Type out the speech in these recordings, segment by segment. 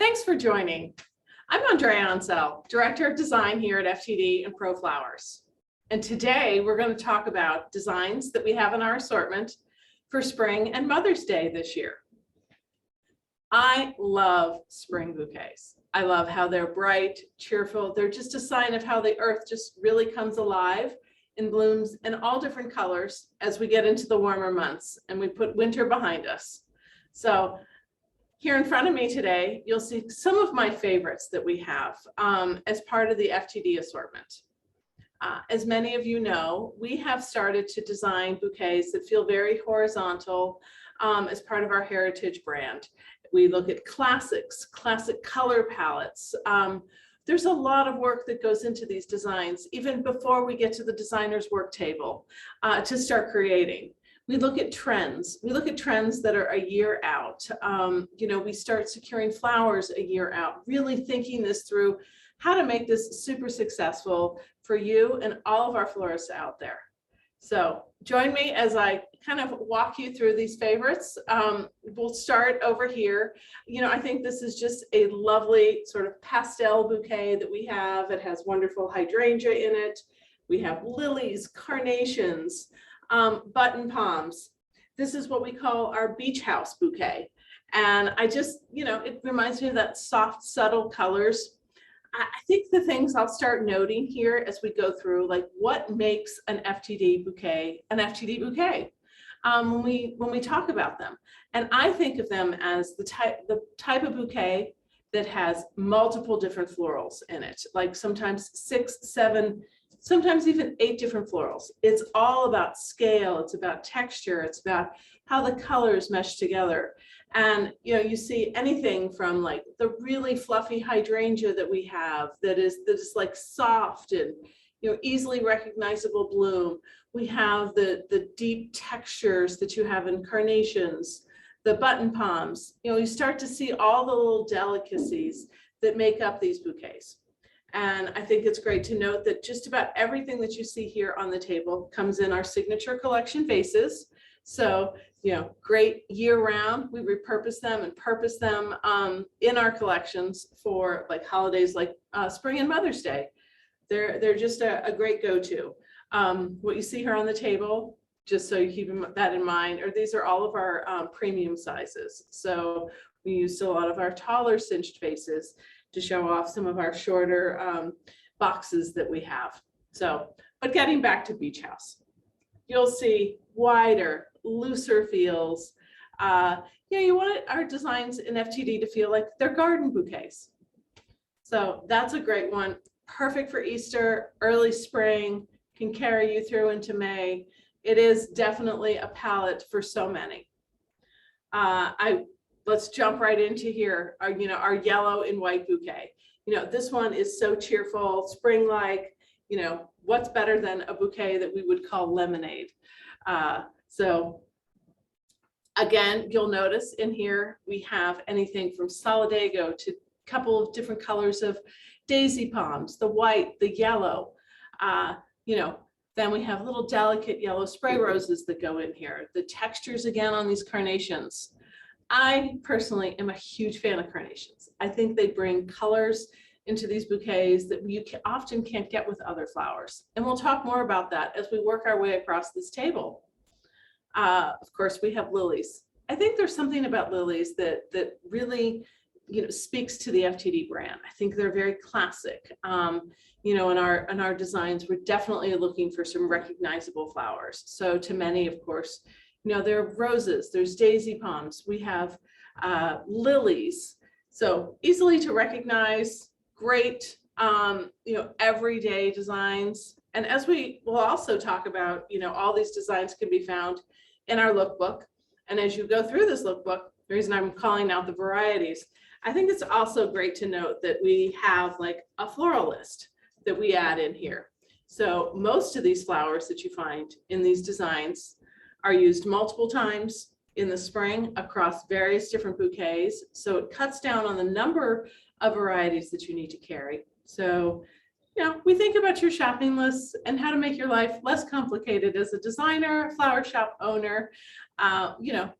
Thanks for joining. I'm Andrea Ancel, Director of Design here at FTD and Pro Flowers. And today we're going to talk about designs that we have in our assortment for spring and Mother's Day this year. I love spring bouquets. I love how they're bright, cheerful. They're just a sign of how the earth just really comes alive and blooms in all different colors as we get into the warmer months and we put winter behind us. So here in front of me today, you'll see some of my favorites that we have as part of the FTD assortment. As many of you know, we have started to design bouquets that feel very horizontal as part of our heritage brand. We look at classics, classic color palettes. There's a lot of work that goes into these designs, even before we get to the designer's work table to start creating. We look at trends. We look at trends that are a year out. We start securing flowers a year out, really thinking this through how to make this super successful for you and all of our florists out there. So join me as I kind of walk you through these favorites. We'll start over here. I think this is just a lovely sort of pastel bouquet that we have. It has wonderful hydrangea in it. We have lilies, carnations, button palms. This is what we call our beach house bouquet. And I just, it reminds me of that soft, subtle colors. I think the things I'll start noting here as we go through, like what makes an FTD bouquet when we talk about them. And I think of them as the type of bouquet that has multiple different florals in it, like sometimes 6, 7, sometimes even 8 different florals. It's all about scale, it's about texture, it's about how the colors mesh together. And you see anything from like the really fluffy hydrangea that we have that is like soft and easily recognizable bloom. We have the deep textures that you have in carnations, the button palms. You start to see all the little delicacies that make up these bouquets. And I think it's great to note that just about everything that you see here on the table comes in our signature collection vases. So, great year round. We repurpose them and purpose them in our collections for like holidays like spring and Mother's Day. They're just a great go-to. What you see here on the table, just so you keep that in mind, these are all of our premium sizes. So we used a lot of our taller cinched vases to show off some of our shorter boxes that we have. So, but getting back to Beach House, you'll see wider, looser feels. You want our designs in FTD to feel like they're garden bouquets. So that's a great one. Perfect for Easter, early spring, can carry you through into May. It is definitely a palette for so many. Let's jump right into here, our yellow and white bouquet. This one is so cheerful, spring-like. What's better than a bouquet that we would call lemonade? So again, you'll notice in here, we have anything from solidago to a couple of different colors of daisy palms, the white, the yellow. Then we have little delicate yellow spray roses that go in here. The textures again on these carnations. I personally am a huge fan of carnations. I think they bring colors into these bouquets that you often can't get with other flowers. And we'll talk more about that as we work our way across this table. Of course, we have lilies. I think there's something about lilies that really, speaks to the FTD brand. I think they're very classic. In our designs, we're definitely looking for some recognizable flowers. So to many, of course, there are roses, there's daisy palms, we have lilies. So easily to recognize, great, everyday designs. And as we will also talk about, all these designs can be found in our lookbook. And as you go through this lookbook, the reason I'm calling out the varieties, I think it's also great to note that we have like a floral list that we add in here. So most of these flowers that you find in these designs are used multiple times in the spring across various different bouquets. So it cuts down on the number of varieties that you need to carry. So, we think about your shopping lists and how to make your life less complicated as a designer, flower shop owner.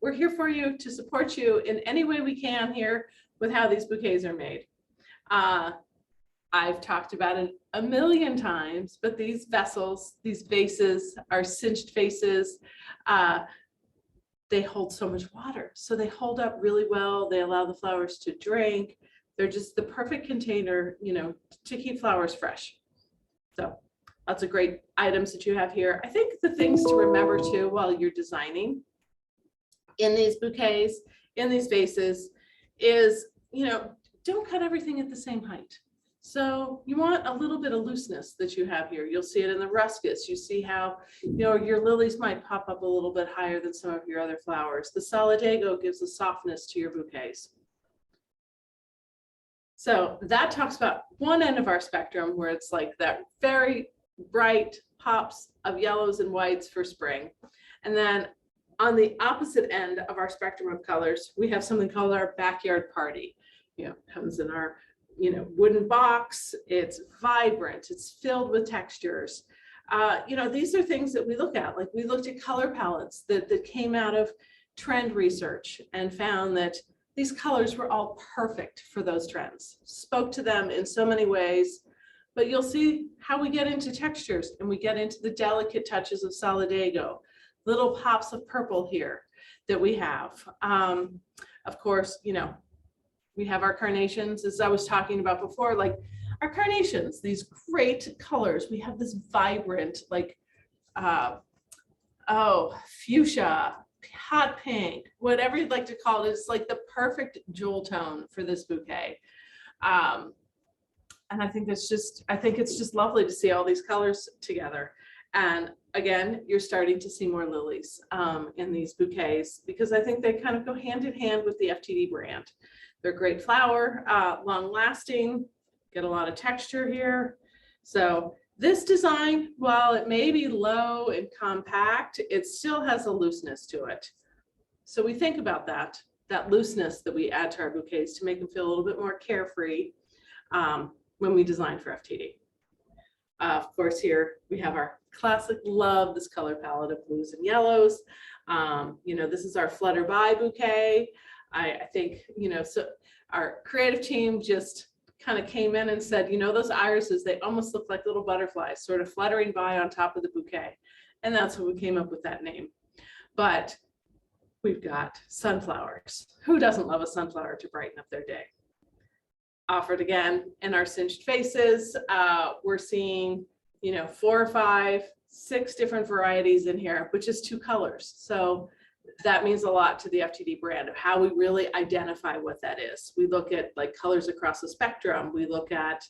We're here for you to support you in any way we can here with how these bouquets are made. I've talked about it a million times, but these vessels, these vases are cinched vases. They hold so much water, so they hold up really well. They allow the flowers to drink. They're just the perfect container, you know, to keep flowers fresh. So lots of great items that you have here. I think the things to remember too while you're designing in these bouquets, in these vases, is, you know, don't cut everything at the same height. So you want a little bit of looseness that you have here. You'll see it in the ruscus. You see how, you know, your lilies might pop up a little bit higher than some of your other flowers. The solidago gives a softness to your bouquets. So that talks about one end of our spectrum where it's like that very bright pops of yellows and whites for spring. And then on the opposite end of our spectrum of colors, we have something called our backyard party. You know, comes in our, you know, wooden box. It's vibrant. It's filled with textures. You know, these are things that we look at. Like we looked at color palettes that came out of trend research and found that these colors were all perfect for those trends. Spoke to them in so many ways. But you'll see how we get into textures and we get into the delicate touches of solidago, little pops of purple here that we have. Of course, you know, we have our carnations, as I was talking about before, like our carnations, these great colors. We have this vibrant, like, fuchsia, hot pink, whatever you'd like to call it. It's like the perfect jewel tone for this bouquet. And I think it's just lovely to see all these colors together. And again, you're starting to see more lilies in these bouquets because I think they kind of go hand in hand with the FTD brand. They're great flower, long lasting, get a lot of texture here. So this design, while it may be low and compact, it still has a looseness to it. So we think about that looseness that we add to our bouquets to make them feel a little bit more carefree when we design for FTD. Of course, here we have our classic, love this color palette of blues and yellows. You know, this is our Flutter By bouquet. I think, you know, so our creative team just kind of came in and said, you know, those irises, they almost look like little butterflies sort of fluttering by on top of the bouquet. And that's when we came up with that name. But we've got sunflowers. Who doesn't love a sunflower to brighten up their day? Offered again in our cinched faces. We're seeing, you know, 4 or 5, 6 different varieties in here, which is 2 colors. So that means a lot to the FTD brand of how we really identify what that is. We look at like colors across the spectrum. We look at,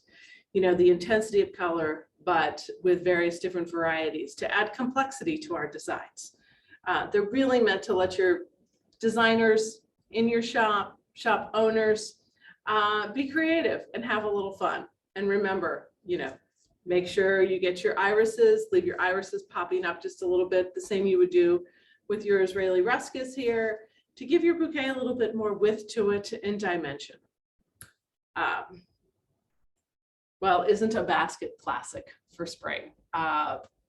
you know, the intensity of color, but with various different varieties to add complexity to our designs. They're really meant to let your designers in your shop owners, be creative and have a little fun. And remember, you know, make sure you get your irises, leave your irises popping up just a little bit, the same you would do with your Israeli ruscus here, to give your bouquet a little bit more width to it and dimension. Well, isn't a basket classic for spring?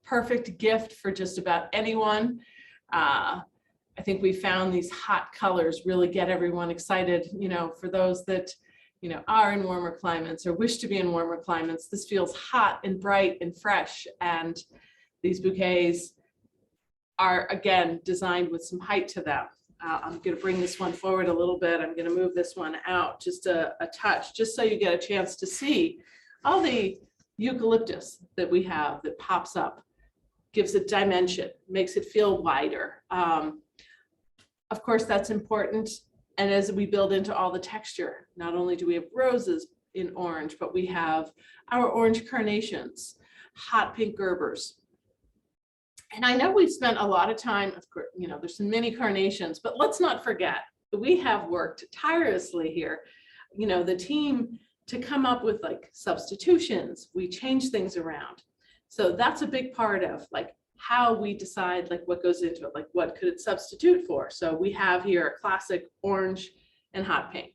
Perfect gift for just about anyone. I think we found these hot colors really get everyone excited, you know, for those that, you know, are in warmer climates or wish to be in warmer climates. This feels hot and bright and fresh. And these bouquets are, again, designed with some height to them. I'm going to bring this one forward a little bit. I'm going to move this one out just a touch, just so you get a chance to see all the eucalyptus that we have that pops up, gives it dimension, makes it feel wider. Of course, that's important. And as we build into all the texture, not only do we have roses in orange, but we have our orange carnations, hot pink gerbers. And I know we've spent a lot of time, of course, you know, there's some mini carnations, but let's not forget that we have worked tirelessly here, you know, the team, to come up with like substitutions. We change things around. So that's a big part of like how we decide like what goes into it, like what could it substitute for. So we have here a classic orange and hot pink.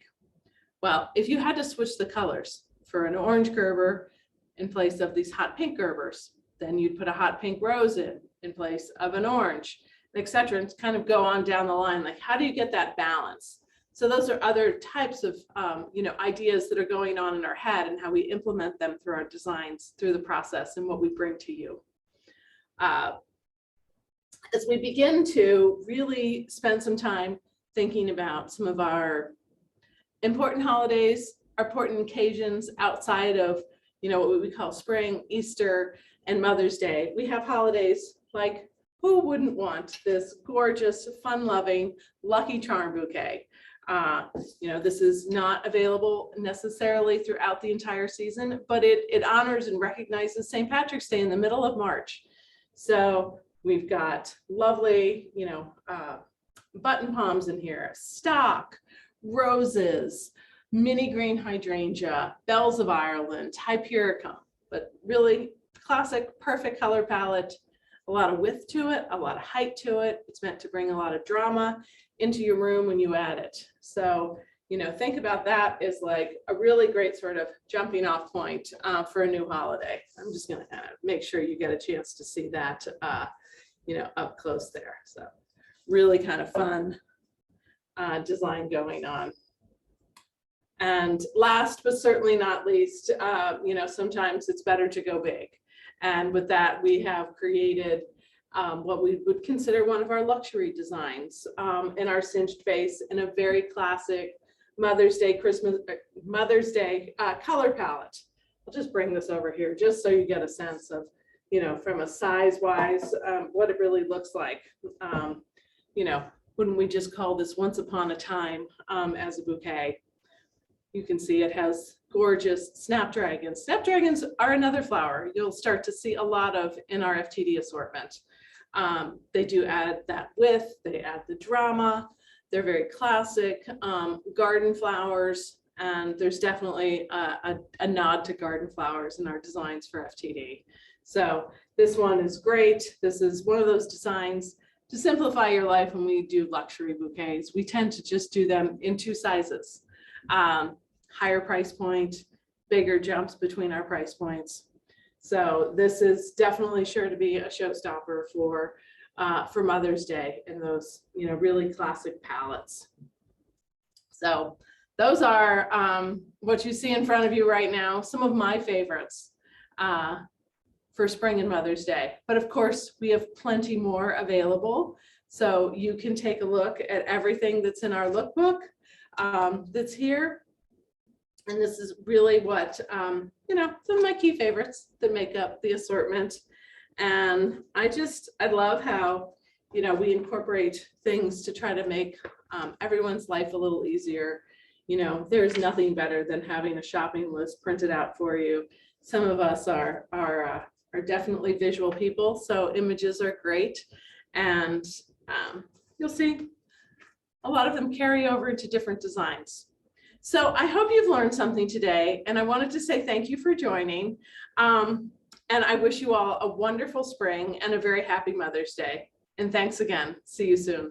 Well, if you had to switch the colors for an orange gerber in place of these hot pink gerbers, then you'd put a hot pink rose in place of an orange, etc. And kind of go on down the line. Like, how do you get that balance? So those are other types of, ideas that are going on in our head and how we implement them through our designs, through the process and what we bring to you. As we begin to really spend some time thinking about some of our important holidays, important occasions outside of, what we call spring, Easter, and Mother's Day, we have holidays like, who wouldn't want this gorgeous, fun-loving Lucky Charm bouquet? This is not available necessarily throughout the entire season, but it honors and recognizes St. Patrick's Day in the middle of March. So we've got lovely, button palms in here, stock, roses, mini green hydrangea, bells of Ireland, hypericum, but really classic, perfect color palette, a lot of width to it, a lot of height to it. It's meant to bring a lot of drama into your room when you add it. So, think about that as like a really great sort of jumping off point for a new holiday. I'm just going to kind of make sure you get a chance to see that, up close there. So really kind of fun design going on. And last but certainly not least, sometimes it's better to go big. And with that, we have created what we would consider one of our luxury designs in our cinched base in a very classic Mother's Day color palette. I'll just bring this over here just so you get a sense of, from a size wise, what it really looks like. Wouldn't we just call this once upon a time as a bouquet? You can see it has gorgeous snapdragons. Snapdragons are another flower you'll start to see a lot of in our FTD assortment. They do add that width, they add the drama, they're very classic garden flowers, and there's definitely a nod to garden flowers in our designs for FTD. So this one is great. This is one of those designs to simplify your life. When we do luxury bouquets, we tend to just do them in two sizes. Higher price point, bigger jumps between our price points. So this is definitely sure to be a showstopper for Mother's Day in those, really classic palettes. So those are what you see in front of you right now, some of my favorites for spring and Mother's Day. But of course, we have plenty more available. So you can take a look at everything that's in our lookbook that's here. And this is really what, some of my key favorites that make up the assortment. And I love how, we incorporate things to try to make everyone's life a little easier. There's nothing better than having a shopping list printed out for you. Some of us are definitely visual people, so images are great. And you'll see a lot of them carry over into different designs. So I hope you've learned something today, and I wanted to say thank you for joining. And I wish you all a wonderful spring and a very happy Mother's Day. And thanks again. See you soon.